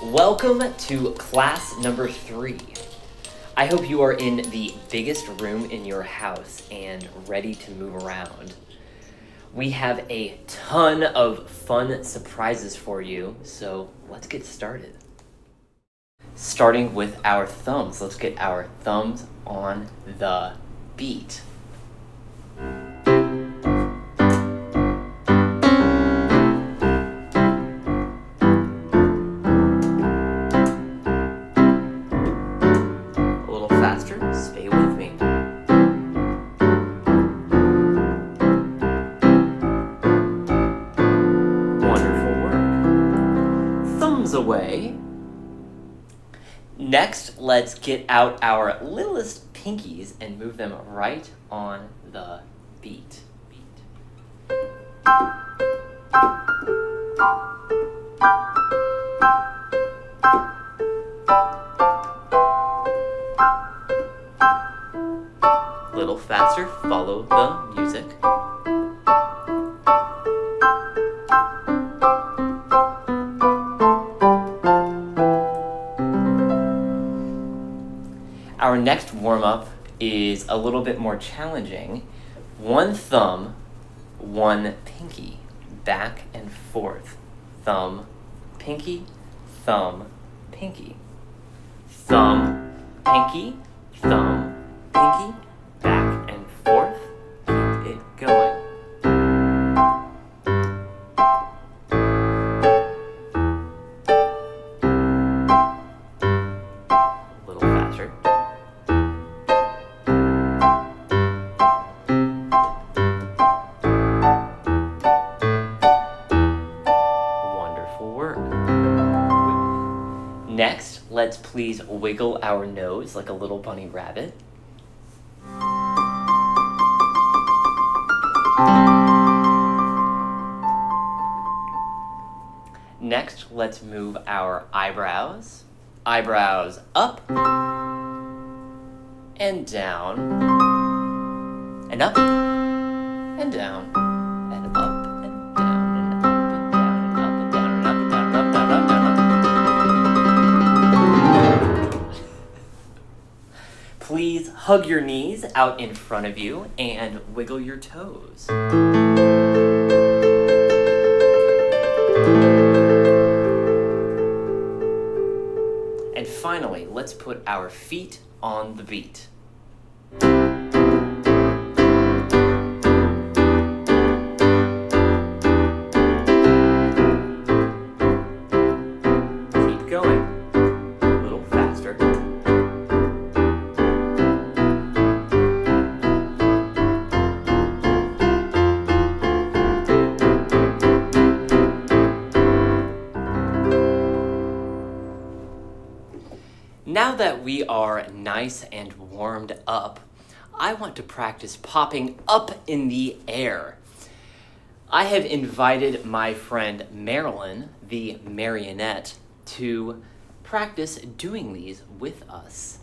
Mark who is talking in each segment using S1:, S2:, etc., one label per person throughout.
S1: Welcome to class number 3. I hope you are in the biggest room in your house and ready to move around. We have a ton of fun surprises for you, so let's get started. Starting with our thumbs. Let's get our thumbs on the beat. Stay with me. Wonderful work. Thumbs away. Next, let's get out our littlest pinkies and move them right on the beat. Little faster, follow the music. Our next warm-up is a little bit more challenging. One thumb, one pinky, back and forth. Thumb, pinky, thumb, pinky. Thumb, pinky, thumb, pinky. Back and forth, keep it going. A little faster. Wonderful work. Next, let's please wiggle our nose like a little bunny rabbit. Next, let's move our eyebrows. Eyebrows up and down and up and down and up and down and up and down and up and down and up and down and up, down, up, down, up. Please hug your knees out in front of you and wiggle your toes. And finally, let's put our feet on the beat. Keep going. A little faster. Now that we are nice and warmed up, I want to practice popping up in the air. I have invited my friend Marilyn, the Marionette, to practice doing these with us.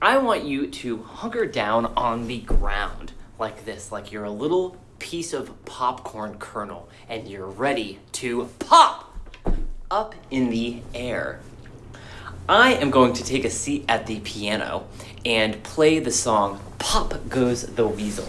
S1: I want you to hunker down on the ground like this, like you're a little piece of popcorn kernel, and you're ready to pop up in the air. I am going to take a seat at the piano and play the song Pop Goes the Weasel.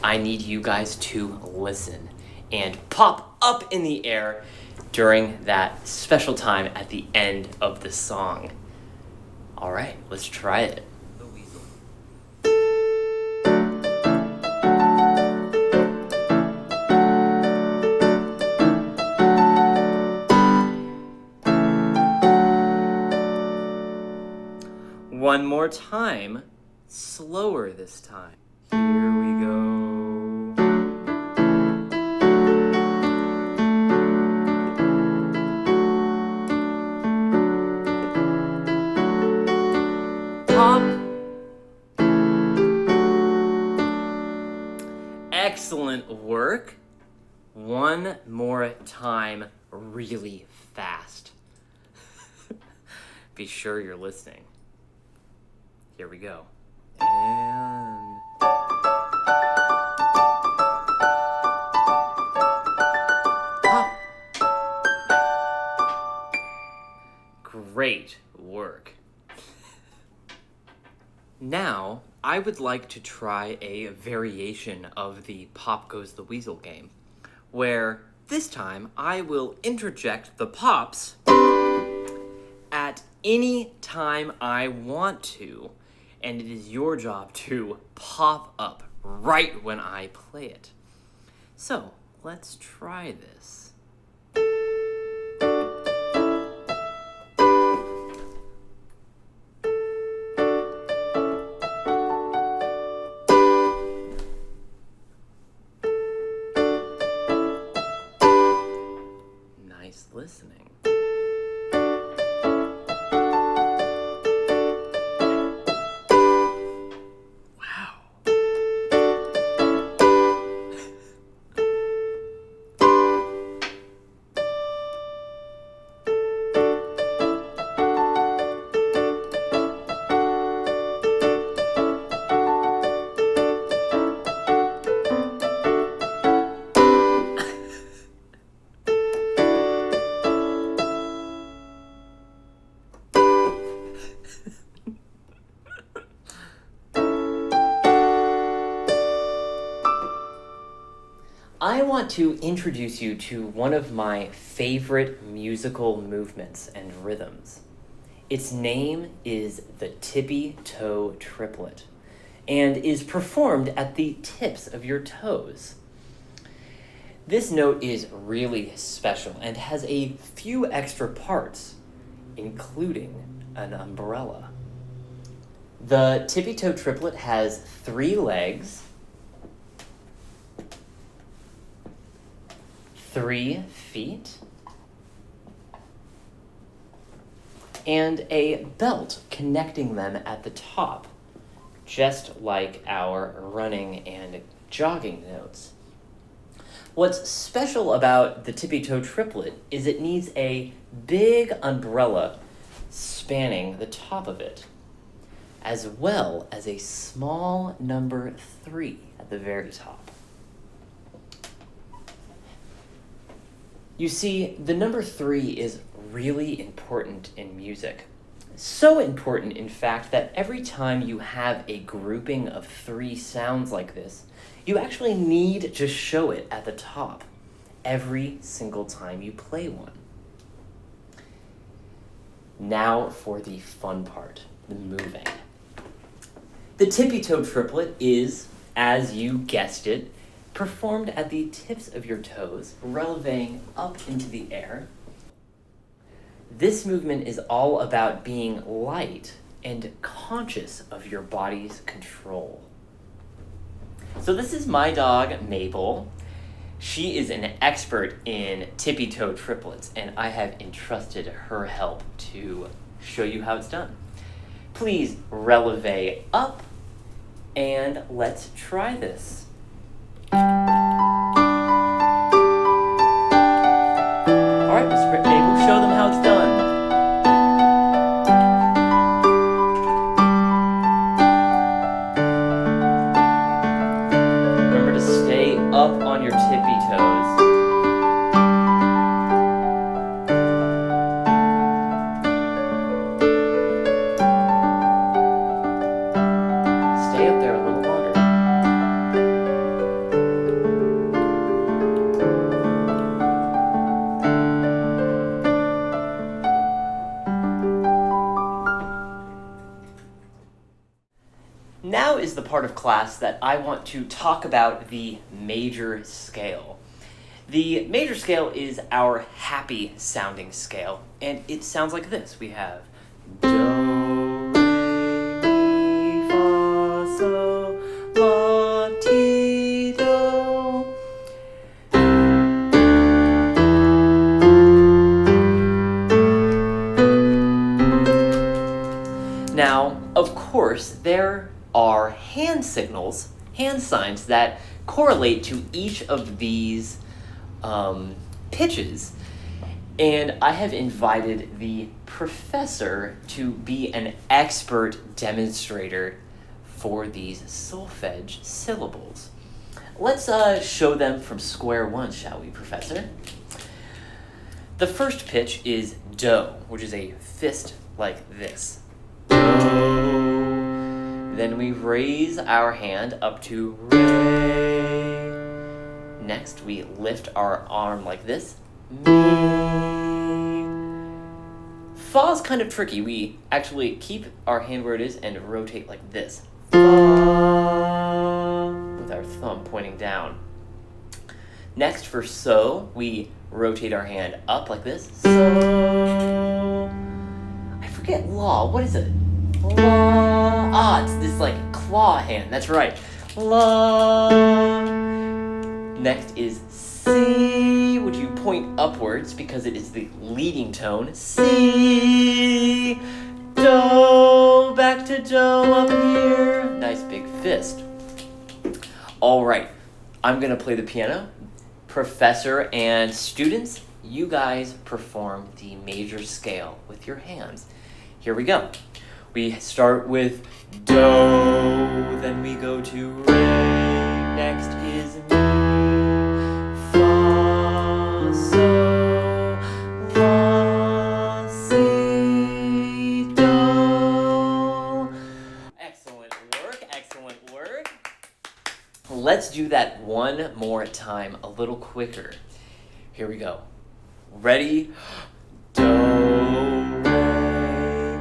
S1: I need you guys to listen and pop up in the air during that special time at the end of the song. All right, let's try it. One more time, slower this time. Here we go. Pop. Excellent work. One more time, really fast. Be sure you're listening. Here we go. And pop. Great work. Now, I would like to try a variation of the Pop Goes the Weasel game, where this time I will interject the pops at any time I want to, and it is your job to pop up right when I play it. So, let's try this. Nice listening. I want to introduce you to one of my favorite musical movements and rhythms. Its name is the Tippy Toe Triplet and is performed at the tips of your toes. This note is really special and has a few extra parts, including an umbrella. The Tippy Toe Triplet has 3 legs, 3 feet, and a belt connecting them at the top, just like our running and jogging notes. What's special about the Tippy Toe Triplet is it needs a big umbrella spanning the top of it, as well as a small number 3 at the very top. You see, the number 3 is really important in music. So important, in fact, that every time you have a grouping of 3 sounds like this, you actually need to show it at the top every single time you play one. Now for the fun part, the moving. The Tippy Toe Triplet is, as you guessed it, performed at the tips of your toes, relevating up into the air. This movement is all about being light and conscious of your body's control. So this is my dog, Mabel. She is an expert in Tippy Toe Triplets, and I have entrusted her help to show you how it's done. Please releve up, and let's try this. All right, Miss Mabel, show them how it's done. Remember to stay up on your tippy toes. Stay up there a little longer. Now is the part of class that I want to talk about the major scale. The major scale is our happy sounding scale, and it sounds like this. We have do, re, mi, fa, sol, la, ti, do. Now, of course, there are hand signals, hand signs that correlate to each of these pitches. And I have invited the professor to be an expert demonstrator for these solfege syllables. Let's show them from square one, shall we, Professor? The first pitch is do, which is a fist like this. Do. Then we raise our hand up to re. Next, we lift our arm like this. Mi. Fa is kind of tricky. We actually keep our hand where it is and rotate like this. Fa. With our thumb pointing down. Next, for so, we rotate our hand up like this. So. I forget la. What is it? La. Ah, it's this like claw hand. That's right. La. Next is si, which you point upwards because it is the leading tone. Si. Do. Back to do up here. Nice big fist. All right. I'm going to play the piano. Professor and students, you guys perform the major scale with your hands. Here we go. We start with do, then we go to re. Next is mi, fa, so, la, si, do. Excellent work, excellent work. Let's do that one more time, a little quicker. Here we go. Ready? Do, re,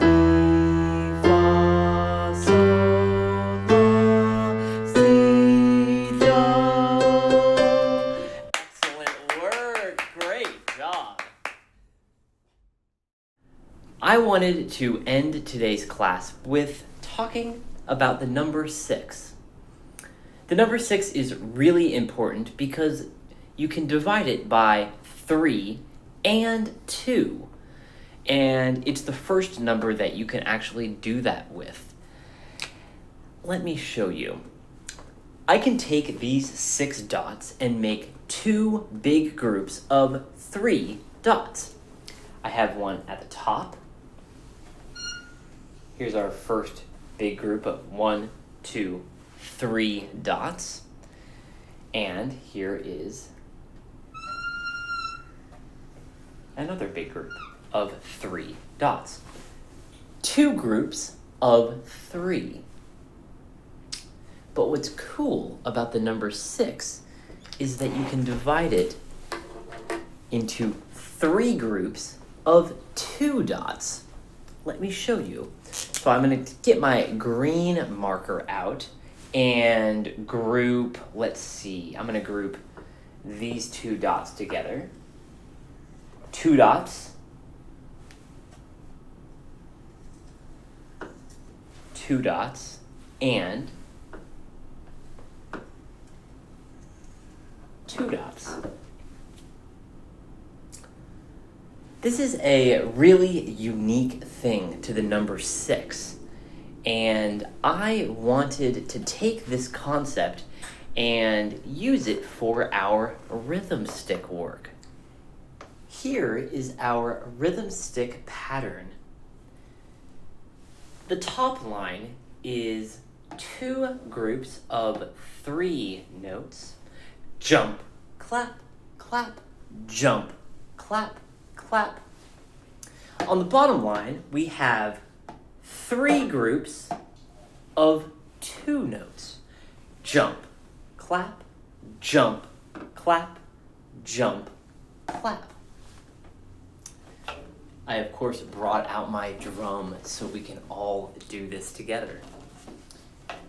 S1: mi, fa, sol, la, si, do. Excellent work. Great job. I wanted to end today's class with talking about the number 6. The number 6 is really important because you can divide it by 3 and 2. And it's the first number that you can actually do that with. Let me show you. I can take these 6 dots and make 2 big groups of 3 dots. I have one at the top. Here's our first big group of 1, 2, 3 dots, and here is another big group of 3 dots. 2 groups of 3. But what's cool about the number 6 is that you can divide it into 3 groups of 2 dots. Let me show you. So I'm going to get my green marker out and group, let's see, I'm going to group these 2 dots together. 2 dots. 2 dots. And 2 dots. This is a really unique thing to the number 6. And I wanted to take this concept and use it for our rhythm stick work. Here is our rhythm stick pattern. The top line is 2 groups of 3 notes. Jump, clap, clap, jump, clap, clap. On the bottom line, we have 3 groups of 2 notes. Jump, clap, jump, clap, jump, clap. I, of course, brought out my drum so we can all do this together.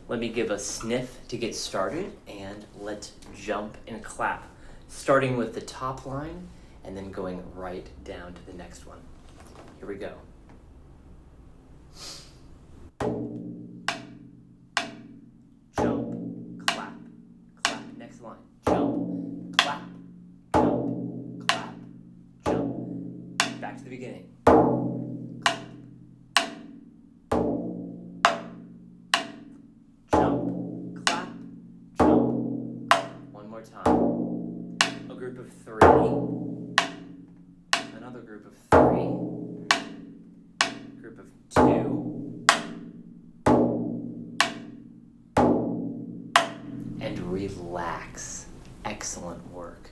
S1: Let me give a sniff to get started, and let's jump and clap, starting with the top line and then going right down to the next one. Here we go. Jump, clap, clap. Next line. Jump, clap, jump, clap, jump. Back to the beginning. Jump, clap, jump. One more time. A group of 3. Another group of 3. Group of 2. And relax. Excellent work.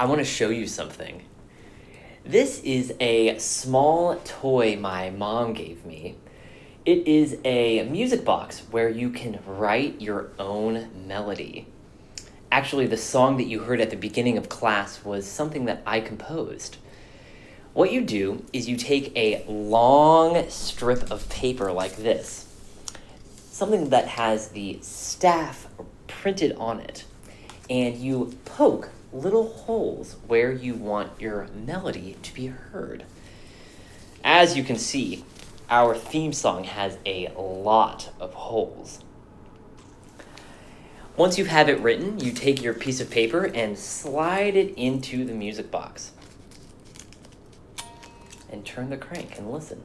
S1: I want to show you something. This is a small toy my mom gave me. It is a music box where you can write your own melody. Actually, the song that you heard at the beginning of class was something that I composed. What you do is you take a long strip of paper like this, something that has the staff printed on it, and you poke little holes where you want your melody to be heard. As you can see, our theme song has a lot of holes. Once you have it written, you take your piece of paper and slide it into the music box. And turn the crank and listen.